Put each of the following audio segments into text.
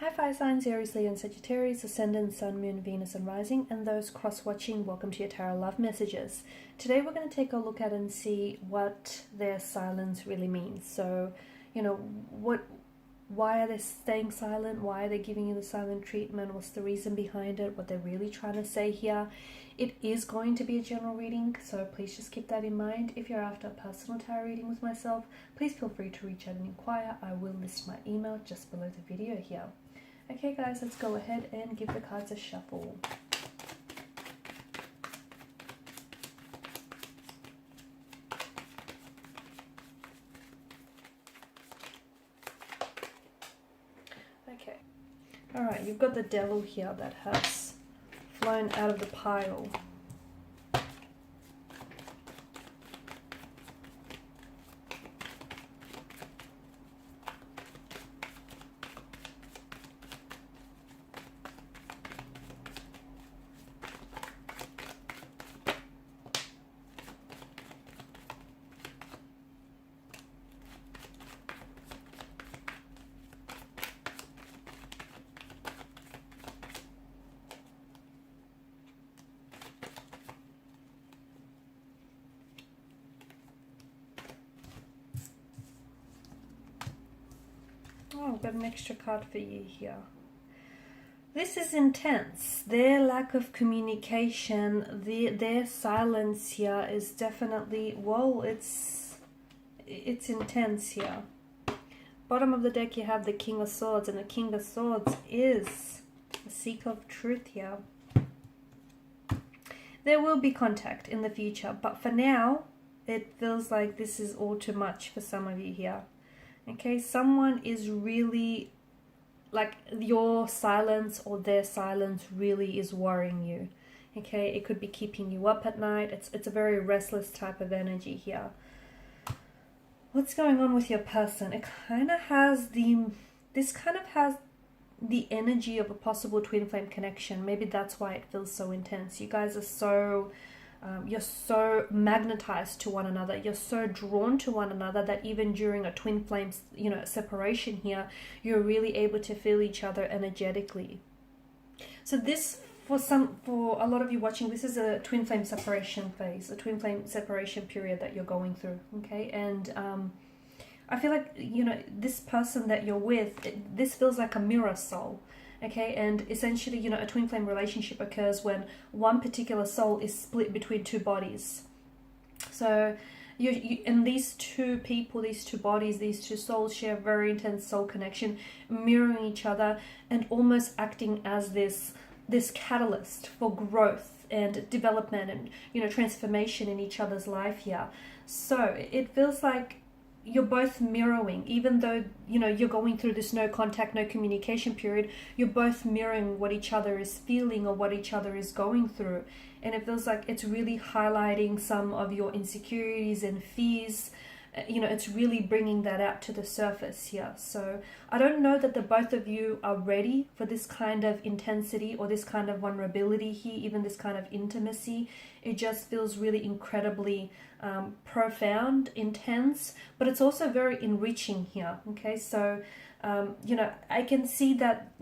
Hi fire signs, Aries, Leo and Sagittarius, Ascendant, Sun, Moon, Venus and Rising, and those cross-watching, welcome to your Tarot Love Messages. Today we're going to take a look at and see what their silence really means. So, why are they staying silent? Why are they giving you the silent treatment? What's the reason behind it? What they're really trying to say here? It is going to be a general reading, so please just keep that in mind. If you're after a personal tarot reading with myself, please feel free to reach out and inquire. I will list my email just below the video here. Okay guys, let's go ahead and give the cards a shuffle. Okay. Alright, you've got the Devil here that has flown out of the pile. Oh, I've got an extra card for you here. This is intense. Their lack of communication, their silence here is definitely, well, it's intense here. Bottom of the deck you have the King of Swords, and the King of Swords is the seeker of truth here. There will be contact in the future, but for now, it feels like this is all too much for some of you here. Okay, someone is really, like, your silence or their silence really is worrying you. Okay, it could be keeping you up at night. It's a very restless type of energy here. What's going on with your person? It kind of has this kind of has the energy of a possible twin flame connection. Maybe that's why it feels so intense. You guys are so you're so magnetized to one another, you're so drawn to one another that even during a twin flame separation here, you're really able to feel each other energetically. So this, for a lot of you watching, this is a twin flame separation phase, a twin flame separation period that you're going through. Okay, and I feel like, this person that you're with, this feels like a mirror soul. Okay, and essentially, a twin flame relationship occurs when one particular soul is split between two bodies. So and these two people, these two bodies, these two souls share a very intense soul connection, mirroring each other and almost acting as this catalyst for growth and development and transformation in each other's life here. So it feels like you're both mirroring, even though you're going through this no contact, no communication period, you're both mirroring what each other is feeling or what each other is going through. And it feels like it's really highlighting some of your insecurities and fears. It's really bringing that out to the surface here. So I don't know that the both of you are ready for this kind of intensity or this kind of vulnerability here, even this kind of intimacy. It just feels really incredibly profound, intense, but it's also very enriching here. Okay, so I can see that,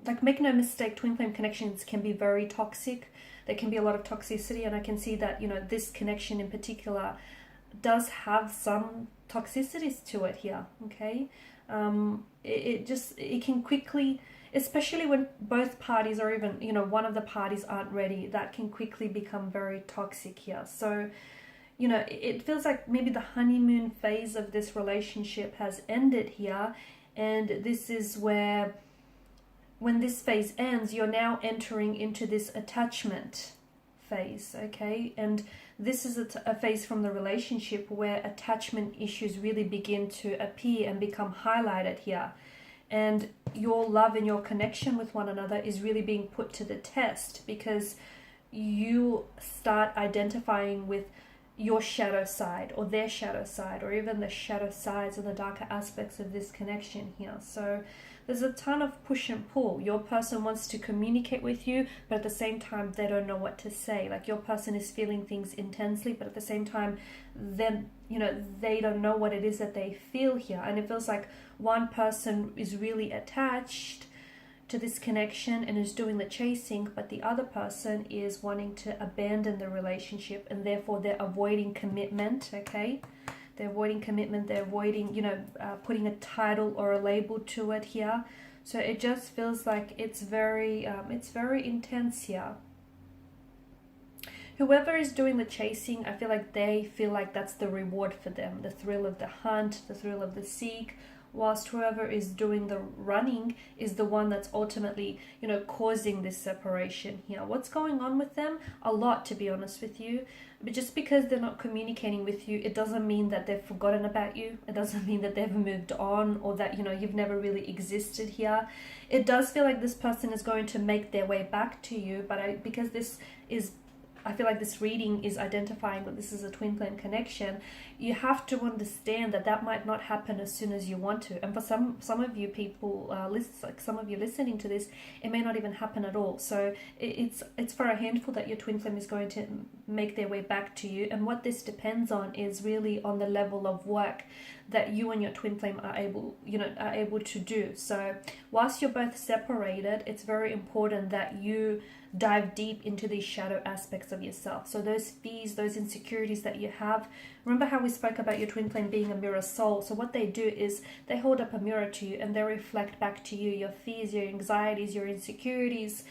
like, make no mistake, twin flame connections can be very toxic. There can be a lot of toxicity, and I can see that this connection in particular does have some toxicities to it here. Okay, it can quickly, especially when both parties or even one of the parties aren't ready, that can quickly become very toxic here. So it feels like maybe the honeymoon phase of this relationship has ended here, and this is where, when this phase ends, you're now entering into this attachment phase. Okay, and this is a phase from the relationship where attachment issues really begin to appear and become highlighted here, and your love and your connection with one another is really being put to the test, because you start identifying with your shadow side or their shadow side, or even the shadow sides and the darker aspects of this connection here. So there's a ton of push and pull. Your person wants to communicate with you, but at the same time they don't know what to say. Like, your person is feeling things intensely, but at the same time then they don't know what it is that they feel here. And it feels like one person is really attached to this connection and is doing the chasing, but the other person is wanting to abandon the relationship, and therefore they're avoiding commitment. Okay, they're avoiding commitment, they're avoiding, you know, putting a title or a label to it here. So it just feels like it's very intense here. Whoever is doing the chasing, I feel like they feel like that's the reward for them, the thrill of the hunt, the thrill of the seek, whilst whoever is doing the running is the one that's ultimately, you know, causing this separation here. What's going on with them? A lot, to be honest with you. But just because they're not communicating with you, it doesn't mean that they've forgotten about you. It doesn't mean that they've moved on, or that, you know, you've never really existed here. It does feel like this person is going to make their way back to you, but because this is, I feel like this reading is identifying that this is a twin flame connection, you have to understand that that might not happen as soon as you want to. And for some of you people, like some of you listening to this, it may not even happen at all. So it's for a handful that your twin flame is going to make their way back to you. And what this depends on is really on the level of work that you and your twin flame are able to do. So whilst you're both separated, it's very important that you dive deep into these shadow aspects of yourself. So those fears, those insecurities that you have, remember how we spoke about your twin flame being a mirror soul? So what they do is they hold up a mirror to you and they reflect back to you your fears, your anxieties, your insecurities,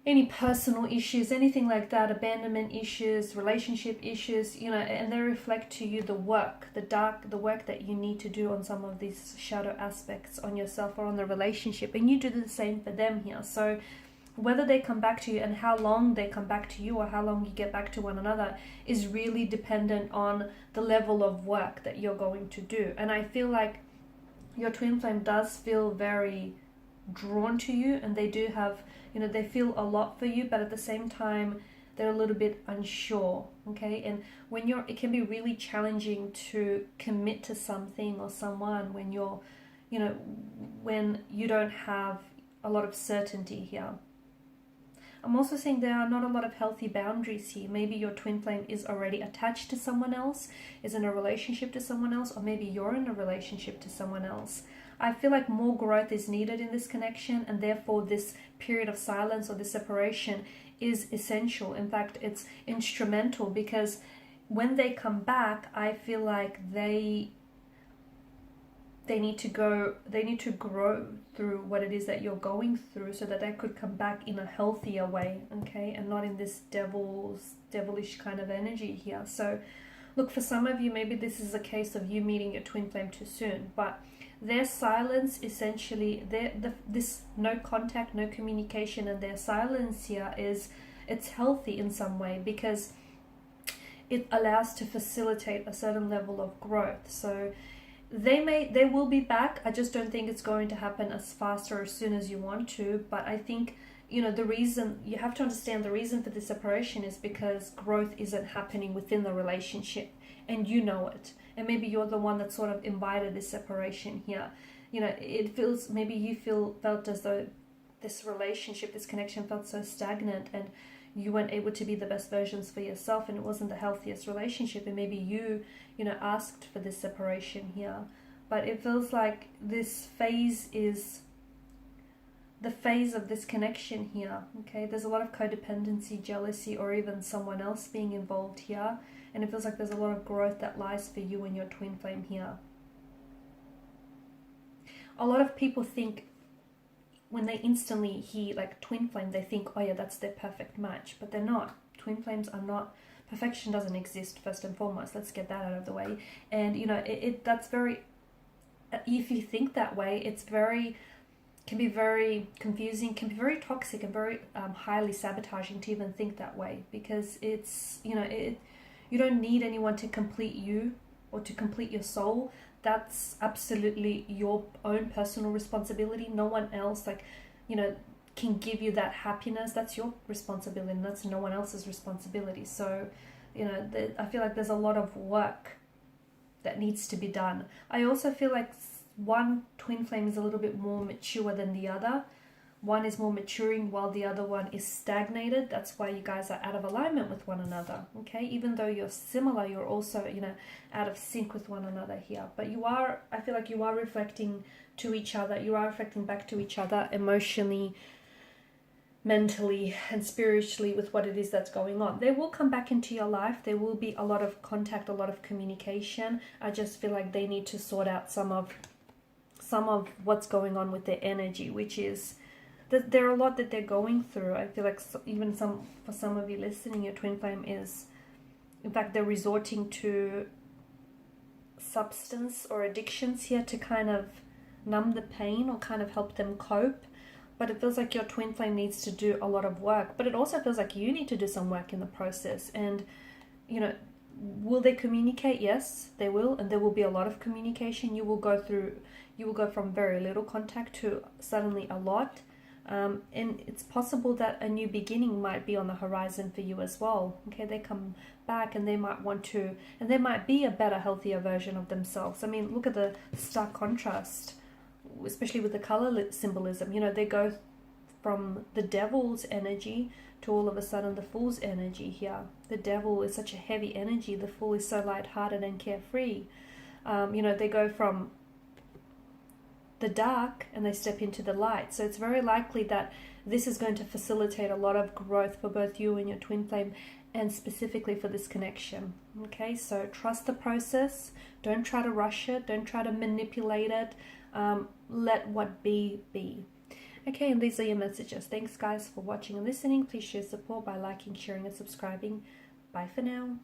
any personal issues, anything like that, abandonment issues, relationship issues, you know, and they reflect to you the work, the work that you need to do on some of these shadow aspects on yourself or on the relationship, and you do the same for them here. So whether they come back to you and how long they come back to you, or how long you get back to one another, is really dependent on the level of work that you're going to do. And I feel like your twin flame does feel very drawn to you, and they do have, you know, they feel a lot for you, but at the same time they're a little bit unsure. Okay, and when it can be really challenging to commit to something or someone when you're, you know, when you don't have a lot of certainty here. I'm also seeing there are not a lot of healthy boundaries here. Maybe your twin flame is already attached to someone else, is in a relationship to someone else, or maybe you're in a relationship to someone else. I feel like more growth is needed in this connection, and therefore this period of silence or this separation is essential. In fact, it's instrumental, because when they come back, I feel like they need to grow through what it is that you're going through, so that they could come back in a healthier way, okay, and not in this devilish kind of energy here. So look, for some of you, maybe this is a case of you meeting your twin flame too soon, but their silence, essentially, this no contact, no communication, and their silence here it's healthy in some way, because it allows to facilitate a certain level of growth. So they will be back. I just don't think it's going to happen as fast or as soon as you want to. But I think, you know, the reason, you have to understand the reason for the separation is because growth isn't happening within the relationship, and you know it. And maybe you're the one that sort of invited this separation here. You know, it feels, maybe you felt as though this relationship, this connection felt so stagnant, and you weren't able to be the best versions for yourself, and it wasn't the healthiest relationship, and maybe you asked for this separation here. But it feels like this phase is the phase of this connection here. Okay, there's a lot of codependency, jealousy, or even someone else being involved here, and it feels like there's a lot of growth that lies for you and your twin flame here. A lot of people think, when they instantly hear like twin flame, they think, oh yeah, that's their perfect match, but they're not. Twin flames are not. Perfection doesn't exist, first and foremost. Let's get that out of the way. And you know, that's very, if you think that way, can be very confusing, can be very toxic, and very highly sabotaging to even think that way, because it's, you know, you don't need anyone to complete you or to complete your soul. That's absolutely your own personal responsibility. No one else, like, you know, can give you that happiness. That's your responsibility, and that's no one else's responsibility. So, you know, I feel like there's a lot of work that needs to be done. I also feel like one twin flame is a little bit more mature than the other. One is more maturing while the other one is stagnated. That's why you guys are out of alignment with one another. Okay, even though you're similar, you're also, you know, out of sync with one another here. But I feel like you are reflecting to each other. You are reflecting back to each other emotionally, mentally, and spiritually with what it is that's going on. They will come back into your life. There will be a lot of contact, a lot of communication. I just feel like they need to sort out some of what's going on with their energy, which is that there are a lot that they're going through. I feel like even for some of you listening, your twin flame is, in fact, they're resorting to substance or addictions here to kind of numb the pain or kind of help them cope. But it feels like your twin flame needs to do a lot of work, but it also feels like you need to do some work in the process. And will they communicate? Yes, they will, and there will be a lot of communication. You will go from very little contact to suddenly a lot. And it's possible that a new beginning might be on the horizon for you as well. Okay, they come back and they might want to, and they might be a better, healthier version of themselves. I mean, look at the stark contrast, especially with the color symbolism. They go from the devil's energy to all of a sudden the fool's energy here. The devil is such a heavy energy. The fool is so lighthearted and carefree. They go from the dark and they step into the light. So it's very likely that this is going to facilitate a lot of growth for both you and your twin flame, and specifically for this connection. Okay, so trust the process. Don't try to rush it. Don't try to manipulate it. Let what be. Okay, and these are your messages. Thanks guys for watching and listening. Please share support by liking, sharing and subscribing. Bye for now.